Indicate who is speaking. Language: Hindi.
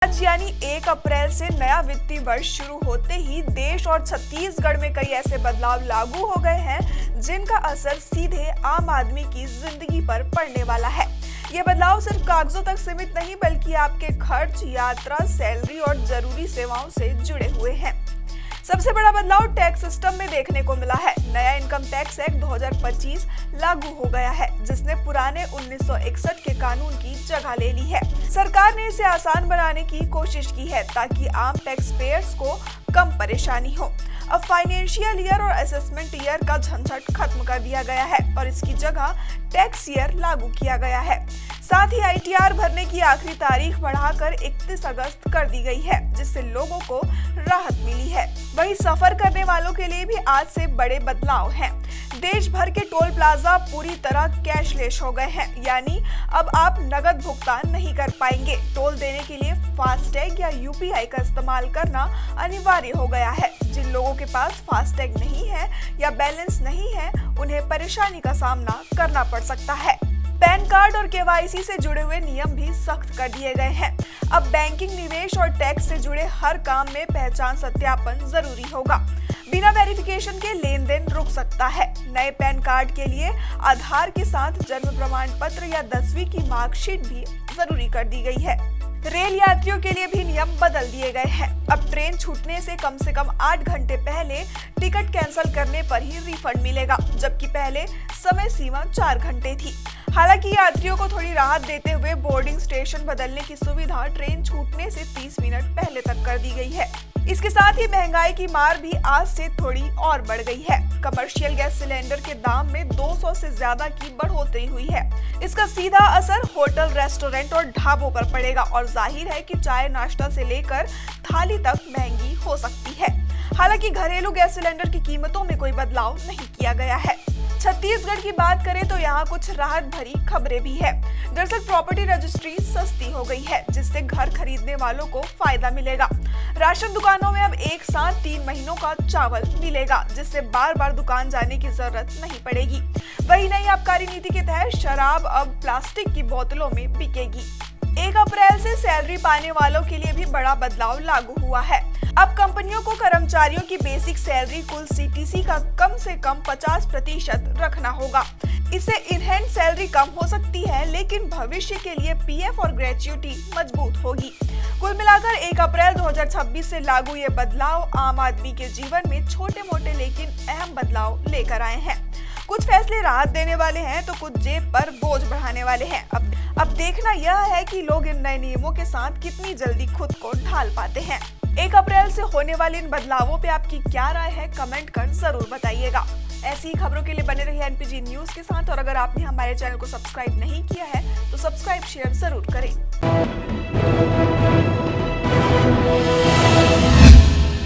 Speaker 1: आज यानी 1 अप्रैल से नया वित्तीय वर्ष शुरू होते ही देश और छत्तीसगढ़ में कई ऐसे बदलाव लागू हो गए हैं जिनका असर सीधे आम आदमी की जिंदगी पर पड़ने वाला है। ये बदलाव सिर्फ कागजों तक सीमित नहीं बल्कि आपके खर्च, यात्रा, सैलरी और जरूरी सेवाओं से जुड़े हुए हैं। सबसे बड़ा बदलाव टैक्स सिस्टम में देखने को मिला है। नया इनकम टैक्स एक्ट 2025 लागू हो गया है, जिसने पुराने 1961 के कानून की जगह ले ली है। सरकार ने इसे आसान बनाने की कोशिश की है ताकि आम टैक्स पेयर्स को कम परेशानी हो। अब फाइनेंशियल ईयर और असेसमेंट ईयर का झंझट खत्म कर दिया गया है और इसकी जगह टैक्स ईयर लागू किया गया है। साथ ही ITR भरने की आखिरी तारीख बढ़ाकर 31 अगस्त कर दी गई है, जिससे लोगों को राहत मिली है। वहीं सफर करने वालों के लिए भी आज से बड़े बदलाव हैं। देश भर के टोल प्लाजा पूरी तरह कैशलेस हो गए हैं, यानी अब आप नगद भुगतान नहीं कर पाएंगे। टोल देने के लिए फास्टैग या UPI का इस्तेमाल करना अनिवार्य हो गया है। जिन लोगों के पास फास्टैग नहीं है या बैलेंस नहीं है, उन्हें परेशानी का सामना करना पड़ सकता है। पैन कार्ड और KYC से जुड़े हुए नियम भी सख्त कर दिए गए हैं। अब बैंकिंग, निवेश और टैक्स से जुड़े हर काम में पहचान सत्यापन जरूरी होगा। बिना वेरिफिकेशन के लेन देन रुक सकता है। नए पैन कार्ड के लिए आधार के साथ जन्म प्रमाण पत्र या 10वीं की मार्कशीट भी जरूरी कर दी गई है। रेल यात्रियों के लिए भी नियम बदल दिए गए हैं। अब ट्रेन छूटने से कम 8 घंटे पहले टिकट कैंसिल करने पर ही रिफंड मिलेगा, जबकि पहले समय सीमा 4 घंटे थी। हालांकि यात्रियों को थोड़ी राहत देते हुए बोर्डिंग स्टेशन बदलने की सुविधा ट्रेन छूटने से 30 मिनट पहले तक कर दी गई है। इसके साथ ही महंगाई की मार भी आज से थोड़ी और बढ़ गई है। कमर्शियल गैस सिलेंडर के दाम में 200 से ज्यादा की बढ़ोतरी हुई है। इसका सीधा असर होटल, रेस्टोरेंट और ढाबों पर पड़ेगा और जाहिर है कि चाय नाश्ता से लेकर थाली तक महंगी हो सकती है। हालांकि घरेलू गैस सिलेंडर की कीमतों में कोई बदलाव नहीं किया गया है। छत्तीसगढ़ की बात करें तो यहाँ कुछ राहत भरी खबरें भी है। दरअसल प्रॉपर्टी रजिस्ट्री सस्ती हो गई है, जिससे घर खरीदने वालों को फायदा मिलेगा। राशन दुकानों में अब एक साथ 3 महीनों का चावल मिलेगा, जिससे बार बार दुकान जाने की जरूरत नहीं पड़ेगी। वही नई आबकारी नीति के तहत शराब अब प्लास्टिक की बोतलों में बिकेगी। 1 अप्रैल से सैलरी पाने वालों के लिए भी बड़ा बदलाव लागू हुआ है। अब कंपनियों को कर्मचारियों की बेसिक सैलरी कुल CTC का कम से कम 50% रखना होगा। इससे इन हैंड सैलरी कम हो सकती है, लेकिन भविष्य के लिए PF और ग्रेच्युटी मजबूत होगी। कुल मिलाकर 1 अप्रैल 2026 से लागू ये बदलाव आम आदमी के जीवन में छोटे मोटे लेकिन अहम बदलाव लेकर आए हैं। कुछ फैसले राहत देने वाले हैं तो कुछ जेब पर बोझ बढ़ाने वाले हैं। अब देखना यह है कि लोग इन नए नियमों के साथ कितनी जल्दी खुद को ढाल पाते हैं। 1 अप्रैल से होने वाले इन बदलावों पे आपकी क्या राय है, कमेंट कर जरूर बताइएगा। ऐसी ही खबरों के लिए बने रहिए NPG न्यूज के साथ और अगर आपने हमारे चैनल को सब्सक्राइब नहीं किया है तो सब्सक्राइब, शेयर जरूर करें।